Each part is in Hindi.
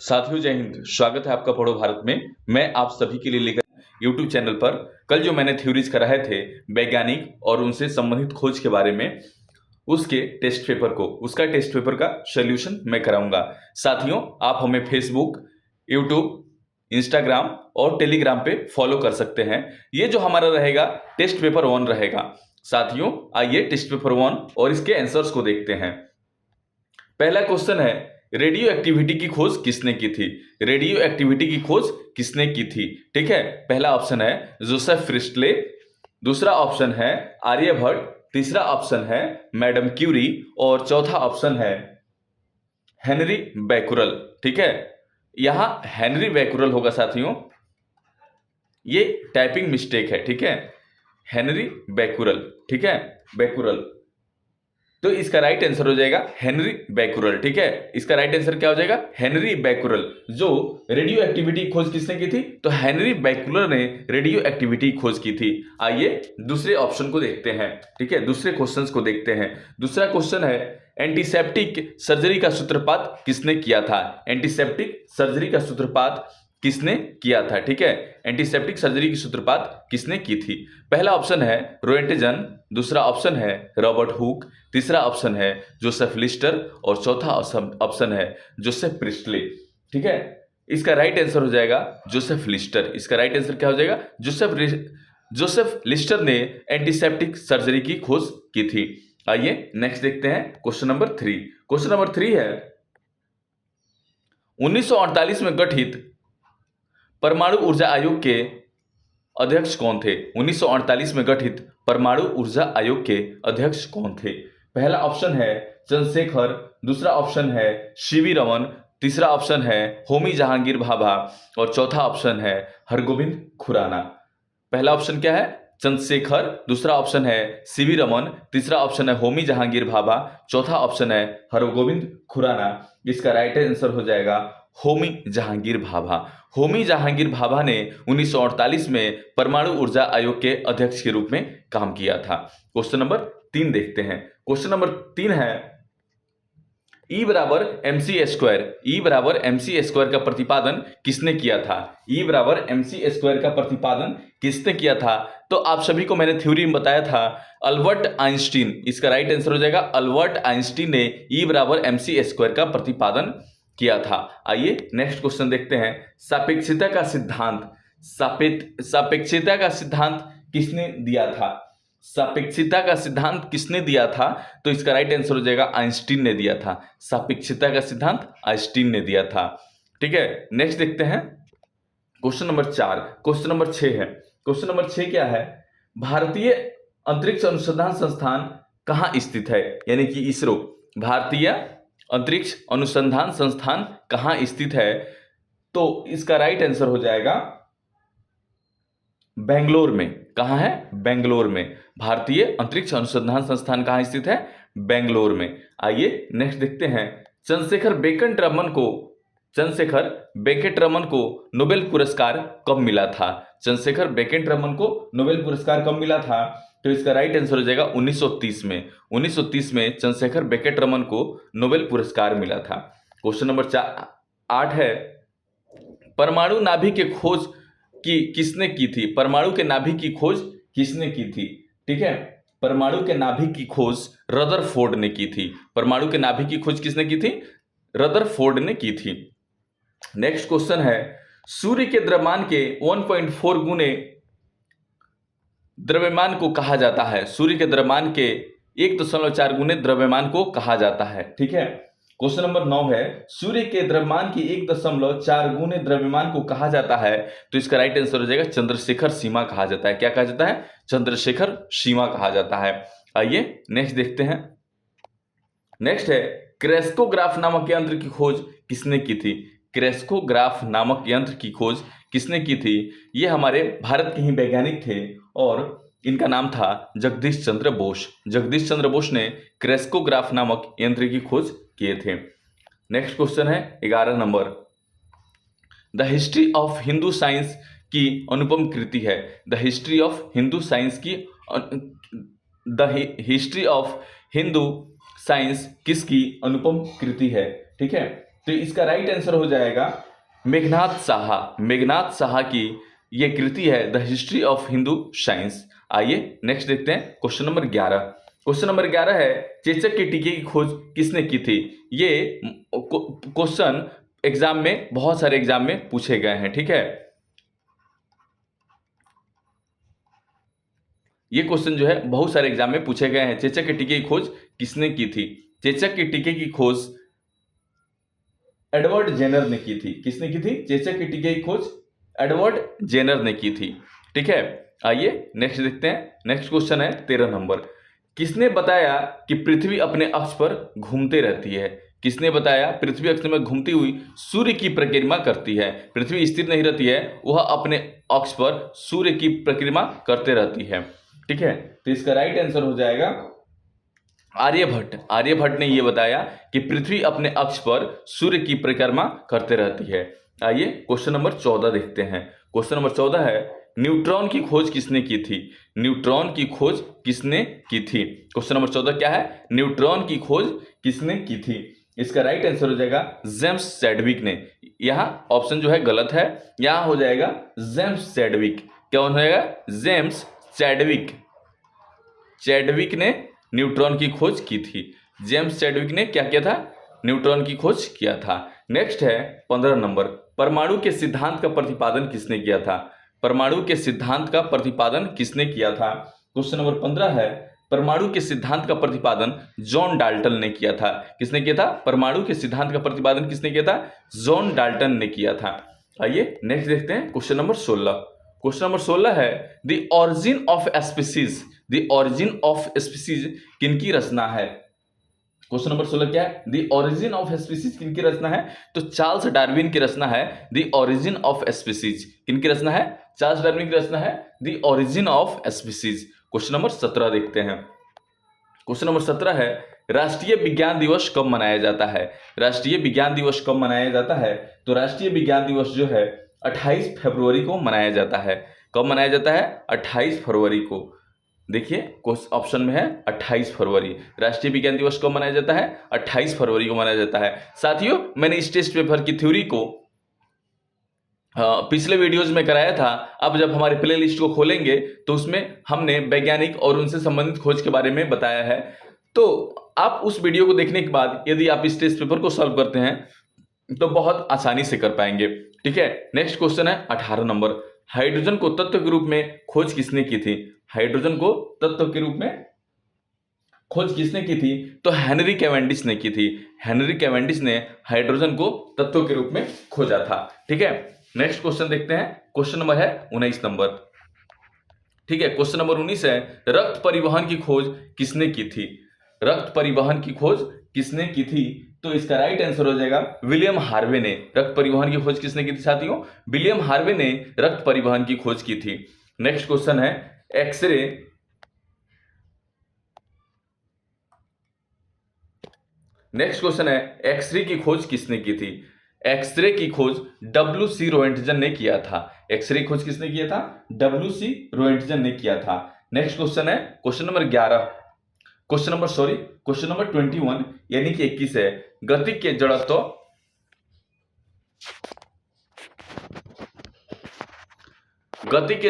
साथियों जय हिंद। स्वागत है आपका पढ़ो भारत में। मैं आप सभी के लिए लेकर यूट्यूब चैनल पर कल जो मैंने थ्योरीज कराए थे वैज्ञानिक और उनसे संबंधित खोज के बारे में, उसके टेस्ट पेपर को, उसका टेस्ट पेपर का सोल्यूशन मैं कराऊंगा। साथियों आप हमें फेसबुक, यूट्यूब, इंस्टाग्राम और टेलीग्राम पे फॉलो कर सकते हैं। ये जो हमारा रहेगा टेस्ट पेपर 1 रहेगा। साथियों आइए टेस्ट पेपर 1 और इसके आंसर्स को देखते हैं। पहला क्वेश्चन है, रेडियो एक्टिविटी की खोज किसने की थी? रेडियो एक्टिविटी की खोज किसने की थी? ठीक है, पहला ऑप्शन है जोसेफ प्रिस्टले, दूसरा ऑप्शन है आर्यभट्ट, तीसरा ऑप्शन है मैडम क्यूरी और चौथा ऑप्शन है हेनरी बैकुरल। ठीक है, यहां हेनरी बैकुरल होगा साथियों, ये टाइपिंग मिस्टेक है। ठीक है, हेनरी बैकुरल। ठीक है, बैकुरल, तो इसका राइट आंसर हो जाएगा हेनरी बैकुरल। ठीक है, इसका राइट आंसर क्या हो जाएगा? Henry Becquerel. जो रेडियो एक्टिविटी की खोज किसने की थी? तो हेनरी बैकुलर ने रेडियो एक्टिविटी की खोज की थी। आइए दूसरे ऑप्शन को देखते हैं। ठीक है, दूसरे क्वेश्चंस को देखते हैं। दूसरा क्वेश्चन है, एंटीसेप्टिक सर्जरी का सूत्रपात किसने किया था? एंटीसेप्टिक सर्जरी का सूत्रपात किसने किया था? ठीक है, एंटीसेप्टिक सर्जरी की सूत्रपात किसने की थी? पहला ऑप्शन है रोएंटजन, दूसरा ऑप्शन है रॉबर्ट हुक, तीसरा ऑप्शन है जोसेफ लिस्टर और चौथा ऑप्शन है जोसेफ प्रिस्टले। ठीक है, इसका राइट आंसर हो जाएगा जोसेफ लिस्टर। इसका राइट आंसर क्या हो जाएगा? जोसेफ लिस्टर ने एंटीसेप्टिक सर्जरी की खोज की थी। आइए नेक्स्ट देखते हैं क्वेश्चन नंबर 3। क्वेश्चन नंबर 3 है, 1948 में गठित परमाणु ऊर्जा आयोग के अध्यक्ष कौन थे? 1948 में गठित परमाणु ऊर्जा आयोग के अध्यक्ष कौन थे? पहला ऑप्शन है चंद्रशेखर, दूसरा ऑप्शन है सीवी रमन, तीसरा ऑप्शन है होमी जहांगीर भाभा और चौथा ऑप्शन है हरगोविंद खुराना। पहला ऑप्शन क्या है? चंद्रशेखर, दूसरा ऑप्शन है सीवी रमन, तीसरा ऑप्शन है होमी जहांगीर भाभा, चौथा ऑप्शन है हरगोविंद खुराना। इसका राइट आंसर हो जाएगा होमी जहांगीर भाभा। होमी जहांगीर भाभा ने 1948 में परमाणु ऊर्जा आयोग के अध्यक्ष के रूप में काम किया था। क्वेश्चन नंबर 3 देखते हैं। क्वेश्चन नंबर 3 है, E बराबर MC स्क्वायर, E बराबर MC स्क्वायर का प्रतिपादन किसने किया था? E बराबर MC स्क्वायर का प्रतिपादन किसने किया था? तो आप सभी को मैंने थ्योरी में बताया था अल्बर्ट आइंस्टीन। इसका राइट आंसर हो जाएगा अल्बर्ट आइंस्टीन ने E बराबर MC स्क्वायर का प्रतिपादन किया था। आइए नेक्स्ट क्वेश्चन देखते हैं। सापेक्षिकता का सिद्धांत, सापेक्षिकता का सिद्धांत किसने दिया था? सापेक्षिकता का सिद्धांत किसने दिया था? तो इसका राइट आंसर हो जाएगा आइंस्टीन ने दिया था। सापेक्षिकता का सिद्धांत आइंस्टीन ने दिया था। ठीक है, नेक्स्ट देखते हैं क्वेश्चन नंबर 4। क्वेश्चन नंबर 6 है। क्वेश्चन नंबर 6 क्या है? भारतीय अंतरिक्ष अनुसंधान संस्थान कहां स्थित है? यानी कि इसरो, भारतीय अंतरिक्ष अनुसंधान संस्थान कहां स्थित है? तो इसका राइट आंसर हो जाएगा बेंगलोर में। कहां है? बेंगलोर में। भारतीय अंतरिक्ष अनुसंधान संस्थान कहां स्थित है? बेंगलोर में। आइए नेक्स्ट देखते हैं। चंद्रशेखर बेकेट रमन को नोबेल पुरस्कार कब मिला था? चंद्रशेखर बेकेट रमन को नोबेल पुरस्कार कब मिला था? तो इसका राइट आंसर हो जाएगा 1930 में। 1930 में चंद्रशेखर बेकेट रमन को नोबेल पुरस्कार मिला था। क्वेश्चन नंबर 8 है, परमाणु नाभिक की खोज किसने की थी? परमाणु के नाभिक की खोज किसने की थी? ठीक है, परमाणु के नाभिक की खोज रदरफोर्ड ने की थी। परमाणु के नाभिक की खोज किसने की थी? रदरफोर्ड ने की थी। नेक्स्ट क्वेश्चन है, सूर्य के द्रव्यमान के 1.4 गुने द्रव्यमान को कहा जाता है? सूर्य के द्रव्यमान के 1.4 गुने द्रव्यमान को कहा जाता है। ठीक है, क्वेश्चन नंबर 9 है, सूर्य के द्रव्यमान की 1.4 गुने द्रव्यमान को कहा जाता है? तो इसका राइट आंसर हो जाएगा चंद्रशेखर सीमा कहा जाता है। क्या कहा जाता है? चंद्रशेखर सीमा कहा जाता है। आइए नेक्स्ट देखते हैं। नेक्स्ट है, क्रेस्कोग्राफ नामक यंत्र की खोज किसने की थी? क्रेस्कोग्राफ नामक यंत्र की खोज किसने की थी? ये हमारे भारत के ही वैज्ञानिक थे और इनका नाम था जगदीश चंद्र बोस। जगदीश चंद्र बोस ने क्रेस्कोग्राफ नामक यंत्र की खोज किए थे। नेक्स्ट क्वेश्चन है 11 number, the history of Hindu science की अनुपम कृति है? The history of Hindu science की the history of Hindu science किसकी अनुपम कृति है? ठीक है, तो इसका राइट आंसर हो जाएगा मेघनाद साहा। मेघनाद साहा की यह कृति है the history of Hindu science. आइए नेक्स्ट देखते हैं क्वेश्चन नंबर 11। क्वेश्चन नंबर 11 है चेचक के टीके की खोज किसने की थी। ये क्वेश्चन एग्जाम में, बहुत सारे एग्जाम में पूछे गए हैं, ठीक है। ये क्वेश्चन जो है बहुत सारे एग्जाम में पूछे गए हैं। चेचक के टीके की खोज किसने की थी। चेचक के टीके की खोज एडवर्ड जेनर ने की थी। किसने की थी। चेचक के टीके की खोज एडवर्ड जेनर ने की थी, ठीक है। आइए नेक्स्ट देखते हैं। नेक्स्ट क्वेश्चन है 13 नंबर। किसने बताया कि पृथ्वी अपने अक्ष पर घूमते रहती है। किसने बताया पृथ्वी अक्ष में घूमती हुई सूर्य की परिक्रमा करती है। पृथ्वी स्थिर नहीं रहती है, वह अपने अक्ष पर सूर्य की परिक्रमा करते रहती है, ठीक है। तो इसका राइट आंसर हो जाएगा आर्यभट्ट। आर्यभट्ट ने यह बताया कि पृथ्वी अपने अक्ष पर सूर्य की परिक्रमा करते रहती है। आइए क्वेश्चन नंबर 14 देखते हैं। क्वेश्चन नंबर 14 है न्यूट्रॉन की खोज किसने की थी। न्यूट्रॉन की खोज किसने की थी। क्वेश्चन नंबर 14 क्या है, न्यूट्रॉन की खोज किसने की थी। इसका राइट आंसर हो जाएगा जेम्स चैडविक ने। यहां ऑप्शन जो है गलत है, यहां हो जाएगा जेम्स चैडविक। क्या हो जाएगा, जेम्स चैडविक। चैडविक ने न्यूट्रॉन की खोज की थी। जेम्स चैडविक ने क्या किया था, न्यूट्रॉन की खोज किया था। नेक्स्ट है 15 नंबर। परमाणु के सिद्धांत का प्रतिपादन किसने किया था। परमाणु के सिद्धांत का प्रतिपादन किसने किया था। क्वेश्चन नंबर 15 है परमाणु के सिद्धांत का प्रतिपादन जॉन डाल्टन ने किया था। किसने किया था, परमाणु के सिद्धांत का प्रतिपादन किसने किया था, जॉन डाल्टन ने किया था। आइए नेक्स्ट देखते हैं क्वेश्चन नंबर 16। क्वेश्चन नंबर 16 है the origin of species. The origin of species किनकी रचना है। क्वेश्चन नंबर 16 क्या है, द ओरिजिन ऑफ स्पीसीज किनकी रचना है। तो चार्ल्स डार्विन की रचना है द ओरिजिन ऑफ स्पीसीज। किनकी रचना है, चार्ल्स डार्विन की रचना है the origin of species. Question number 17 देखते हैं। क्वेश्चन नंबर 17 है राष्ट्रीय विज्ञान दिवस कब मनाया जाता है। राष्ट्रीय विज्ञान दिवस कब मनाया जाता है। तो राष्ट्रीय विज्ञान दिवस जो है 28 फरवरी को मनाया जाता है। कब मनाया जाता है, 28 फरवरी को। देखिए ऑप्शन में है 28 फरवरी। राष्ट्रीय विज्ञान दिवस कब मनाया जाता है, 28 फरवरी को मनाया जाता है। साथियों मैंने इस टेस्ट पेपर की थ्योरी को पिछले वीडियोज में कराया था। अब जब हमारे प्ले लिस्ट को खोलेंगे तो उसमें हमने वैज्ञानिक और उनसे संबंधित खोज के बारे में बताया है। तो आप उस वीडियो को देखने के बाद यदि आप इस टेस्ट पेपर को सॉल्व करते हैं तो बहुत आसानी से कर पाएंगे, ठीक है। नेक्स्ट क्वेश्चन है 18 नंबर। हाइड्रोजन को तत्व के रूप में खोज किसने की थी। हाइड्रोजन को तत्व के रूप में खोज किसने की थी। तो हेनरी कैवेंडिश ने की थी। हेनरी कैवेंडिश ने हाइड्रोजन को तत्व के रूप में खोजा था, ठीक है। नेक्स्ट क्वेश्चन देखते हैं। क्वेश्चन नंबर है 19 नंबर, ठीक है। क्वेश्चन नंबर 19 है रक्त परिवहन की खोज किसने की थी। रक्त परिवहन की खोज किसने की थी। तो इसका राइट आंसर हो जाएगा विलियम हार्वे ने। रक्त परिवहन की खोज किसने की थी साथियों, विलियम हार्वे ने रक्त परिवहन की खोज की थी। नेक्स्ट क्वेश्चन है एक्सरे। नेक्स्ट क्वेश्चन है एक्सरे की खोज किसने की थी। एक्सरे की खोज WC रोएंटजन ने किया था। एक्सरे की खोज किसने किया था, WC रोएंटजन ने किया था। नेक्स्ट क्वेश्चन है क्वेश्चन नंबर 21 यानी कि 21 है गति के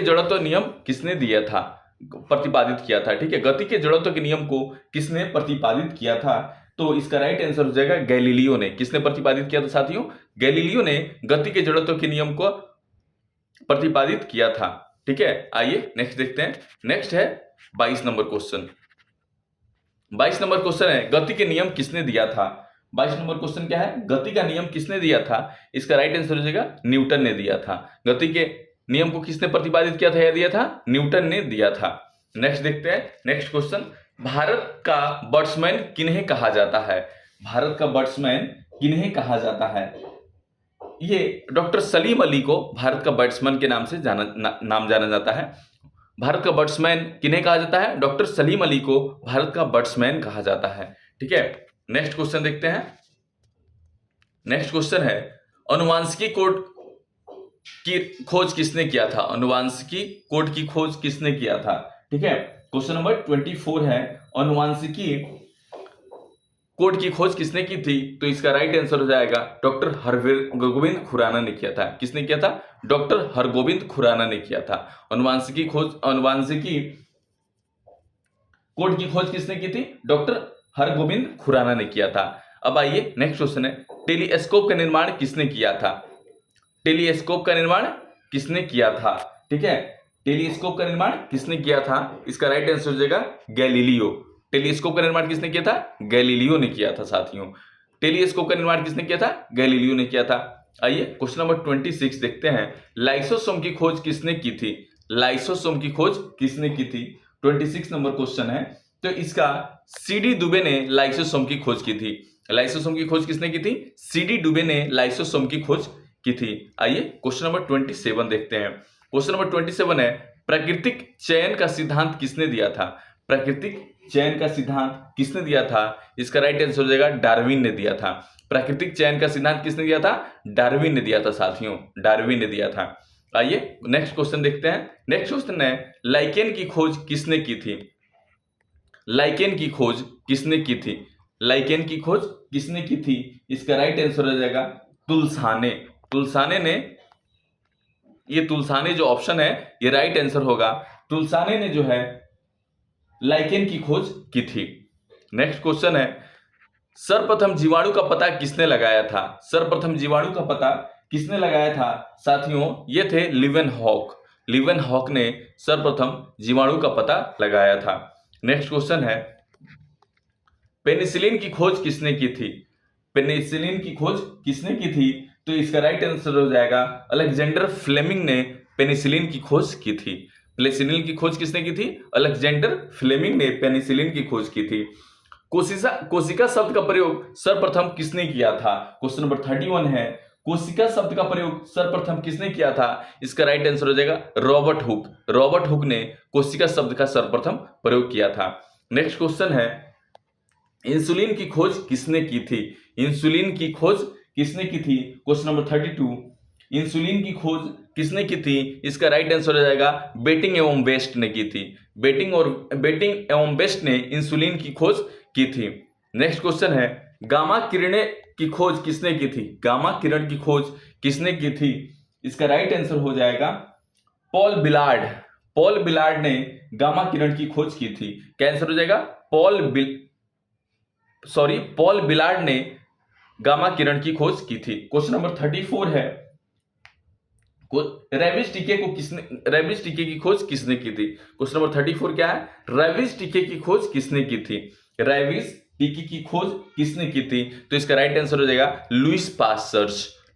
जड़त्व नियम किसने दिया था, प्रतिपादित किया था, ठीक है। गति के जड़त्व के नियम को किसने प्रतिपादित किया था। तो इसका राइट आंसर हो जाएगा गैलीलियो ने। किसने प्रतिपादित किया था साथियों, गैलीलियो ने गति के जड़त्व के नियम को प्रतिपादित किया था, ठीक है। आइए नेक्स्ट देखते हैं। नेक्स्ट है 22 नंबर क्वेश्चन। 22 नंबर क्वेश्चन है गति के नियम किसने दिया था। 22 नंबर क्वेश्चन क्या है, गति का नियम किसने दिया था। इसका राइट आंसर हो जाएगा न्यूटन ने दिया था। गति के नियम को किसने प्रतिपादित किया था या दिया था, न्यूटन ने दिया था। नेक्स्ट देखते हैं। नेक्स्ट क्वेश्चन भारत का बैट्समैन किन्हें कहा जाता है। भारत का बैट्समैन किन्हें कहा जाता है। ये डॉक्टर सलीम अली को भारत का बैट्समैन के नाम से नाम जाना जाता है। भारत का बैट्समैन किन्हें कहा जाता है, डॉक्टर सलीम अली को भारत का बैट्समैन कहा जाता है, ठीक है। नेक्स्ट क्वेश्चन देखते हैं। नेक्स्ट क्वेश्चन है अनुवांशिकी कोड की खोज किसने किया था। अनुवांशिकी कोड की खोज किसने किया था, ठीक है। क्वेश्चन नंबर 24 है अनुवांशिकी कोड की खोज किसने की थी? तो इसका राइट आंसर हो जाएगा डॉक्टर हरगोविंद खुराना ने किया था। किसने किया था? डॉक्टर हरगोविंद खुराना ने किया था। अनुवांशिकी कोड की खोज किसने की थी? डॉक्टर हरगोविंद खुराना ने किया था। अब आइए नेक्स्ट क्वेश्चन है, टेलीस्कोप का निर्माण किसने किया था? टेलीस्कोप का निर्माण किसने किया था? ठीक है, टेलीस्कोप का निर्माण किसने किया था? इसका राइट आंसर हो जाएगा गैलीलियो। टेलीस्कोप का निर्माण किसने किया था? गैलीलियो ने किया था साथियों। टेलीस्कोप का निर्माण किसने किया था? गैलीलियो ने किया था। आइए क्वेश्चन नंबर 26 देखते हैं, लाइसोसोम की खोज किसने की थी? लाइसोसोम की खोज किसने की थी? 26 नंबर क्वेश्चन है। तो इसका सीडी दुबे ने लाइसोसोम की खोज की थी। लाइसोसोम की खोज किसने की थी? सीडी दुबे ने लाइसोसोम की खोज की थी। आइए क्वेश्चन नंबर 27 देखते हैं। क्वेश्चन नंबर 27 है, प्राकृतिक चयन का सिद्धांत किसने दिया था? प्राकृतिक चयन का सिद्धांत किसने दिया था? इसका राइट आंसर हो जाएगा डार्विन ने दिया था। प्राकृतिक चयन का सिद्धांत किसने दिया था? डार्विन ने दिया था साथियों, डार्विन ने दिया था। आइए नेक्स्ट क्वेश्चन देखते हैं। नेक्स्ट क्वेश्चन है, लाइकेन की खोज किसने की थी? लाइकेन की खोज किसने की थी? लाइकेन की खोज किसने की थी? इसका राइट आंसर हो जाएगा तुलसाने। तुलसाने ने, ये तुलसाने जो ऑप्शन है ये राइट आंसर होगा। तुलसाने ने जो है लाइकेन की खोज की थी। नेक्स्ट क्वेश्चन है, सर्वप्रथम जीवाणु का पता किसने लगाया था? सर्वप्रथम जीवाणु का पता किसने लगाया था साथियों? ये थे लीवेनहॉक। लीवेनहॉक ने सर्वप्रथम जीवाणु का पता लगाया था। नेक्स्ट क्वेश्चन है, पेनिसिलिन की खोज किसने की थी? पेनिसिलिन की खोज किसने की थी? तो इसका राइट आंसर हो जाएगा अलेक्जेंडर फ्लेमिंग ने पेनिसिलिन की खोज की थी। पेनिसिलिन की खोज किसने की थी? अलेक्जेंडर फ्लेमिंग ने पेनिसिलिन की खोज की थी। कोशिका शब्द का प्रयोग सर्वप्रथम किसने किया था? क्वेश्चन नंबर 31 है, कोशिका शब्द का प्रयोग सर्वप्रथम किसने किया था? इसका राइट आंसर हो जाएगा रॉबर्ट हुक। रॉबर्ट हुक ने कोशिका शब्द का सर्वप्रथम प्रयोग किया था। नेक्स्ट क्वेश्चन है, इंसुलिन की खोज किसने की थी? इंसुलिन की खोज किसने की थी? क्वेश्चन नंबर 32, इंसुलिन की खोज किसने की थी? इसका राइट आंसर हो जाएगा बेटिंग एवं बेस्ट ने की थी। बेटिंग एवं बेस्ट ने इंसुलिन की खोज की थी। नेक्स्ट क्वेश्चन है, गामा किरणें की खोज किसने की थी? गामा किरण की खोज किसने की थी? इसका राइट आंसर हो जाएगा पॉल बिलार्ड। पॉल बिलार्ड ने गामा किरण की खोज की थी। क्या आंसर हो जाएगा? पॉल बिलार्ड ने गामा किरण की खोज की थी। क्वेश्चन नंबर 34 है, रेबीज टीके की खोज किसने की थी? क्वेश्चन नंबर 34 क्या है? रेबीज टीके की खोज किसने की थी? रेबीज टीके की खोज किसने की थी? तो इसका राइट आंसर हो जाएगा लुईस पास्चर।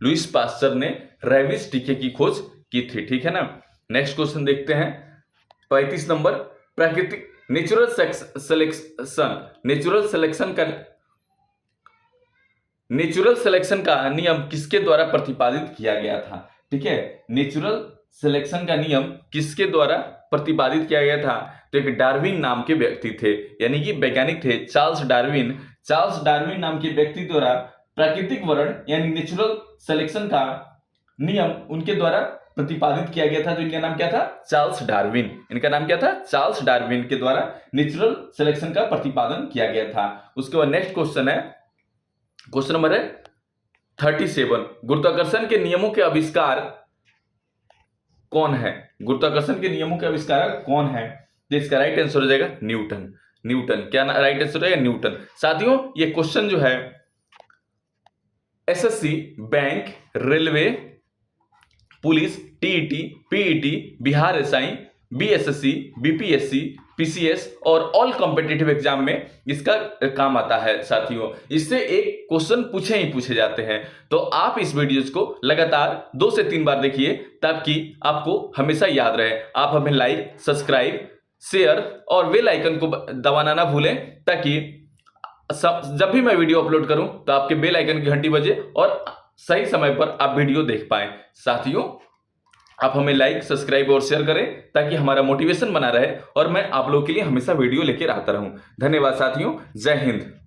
लुईस पास्चर ने रेबीज टीके की खोज की थी। ठीक है ना। नेक्स्ट क्वेश्चन देखते हैं 35 नंबर, प्राकृतिक नेचुरल सिलेक्शन का नियम किसके द्वारा प्रतिपादित किया गया था? ठीक है, नेचुरल सिलेक्शन का नियम किसके द्वारा प्रतिपादित किया गया था? तो एक डार्विन नाम के व्यक्ति थे, यानी कि वैज्ञानिक थे चार्ल्स डार्विन। चार्ल्स डार्विन नाम के व्यक्ति द्वारा प्राकृतिक वर्ण यानी नेचुरल सिलेक्शन का नियम उनके द्वारा प्रतिपादित किया गया था। तो इनका नाम क्या था? Charles Darwin. इनका नाम क्या था? चार्ल्स डार्विन के द्वारा नेचुरल सिलेक्शन का प्रतिपादन किया गया था। उसके बाद नेक्स्ट क्वेश्चन है, क्वेश्चन नंबर है 37, गुरुत्वाकर्षण के नियमों के आविष्कार कौन है? गुरुत्वाकर्षण के नियमों के आविष्कार कौन है? तो इसका राइट आंसर हो जाएगा न्यूटन। न्यूटन, क्या राइट आंसर हो जाएगा? न्यूटन। साथियों ये क्वेश्चन जो है SSC, bank, railway, police, TET, PET, Bihar SI, BSSC, BPSC, PCS और ऑल कॉम्पिटिटिव एग्जाम में इसका काम आता है साथियों। इससे एक क्वेश्चन पूछे जाते हैं। तो आप इस वीडियोस को लगातार 2 से 3 बार देखिए ताकि आपको हमेशा याद रहे। आप हमें लाइक, सब्सक्राइब, शेयर और बेल आइकन को दबाना ना भूलें ताकि जब भी मैं वीडियो अपलोड करूं तो आपके बेल आइकन की घंटी बजे और सही समय पर आप वीडियो देख पाएं। साथियों आप हमें लाइक, सब्सक्राइब और शेयर करें ताकि हमारा मोटिवेशन बना रहे और मैं आप लोगों के लिए हमेशा वीडियो लेकर आता रहूं। धन्यवाद साथियों, जय हिंद।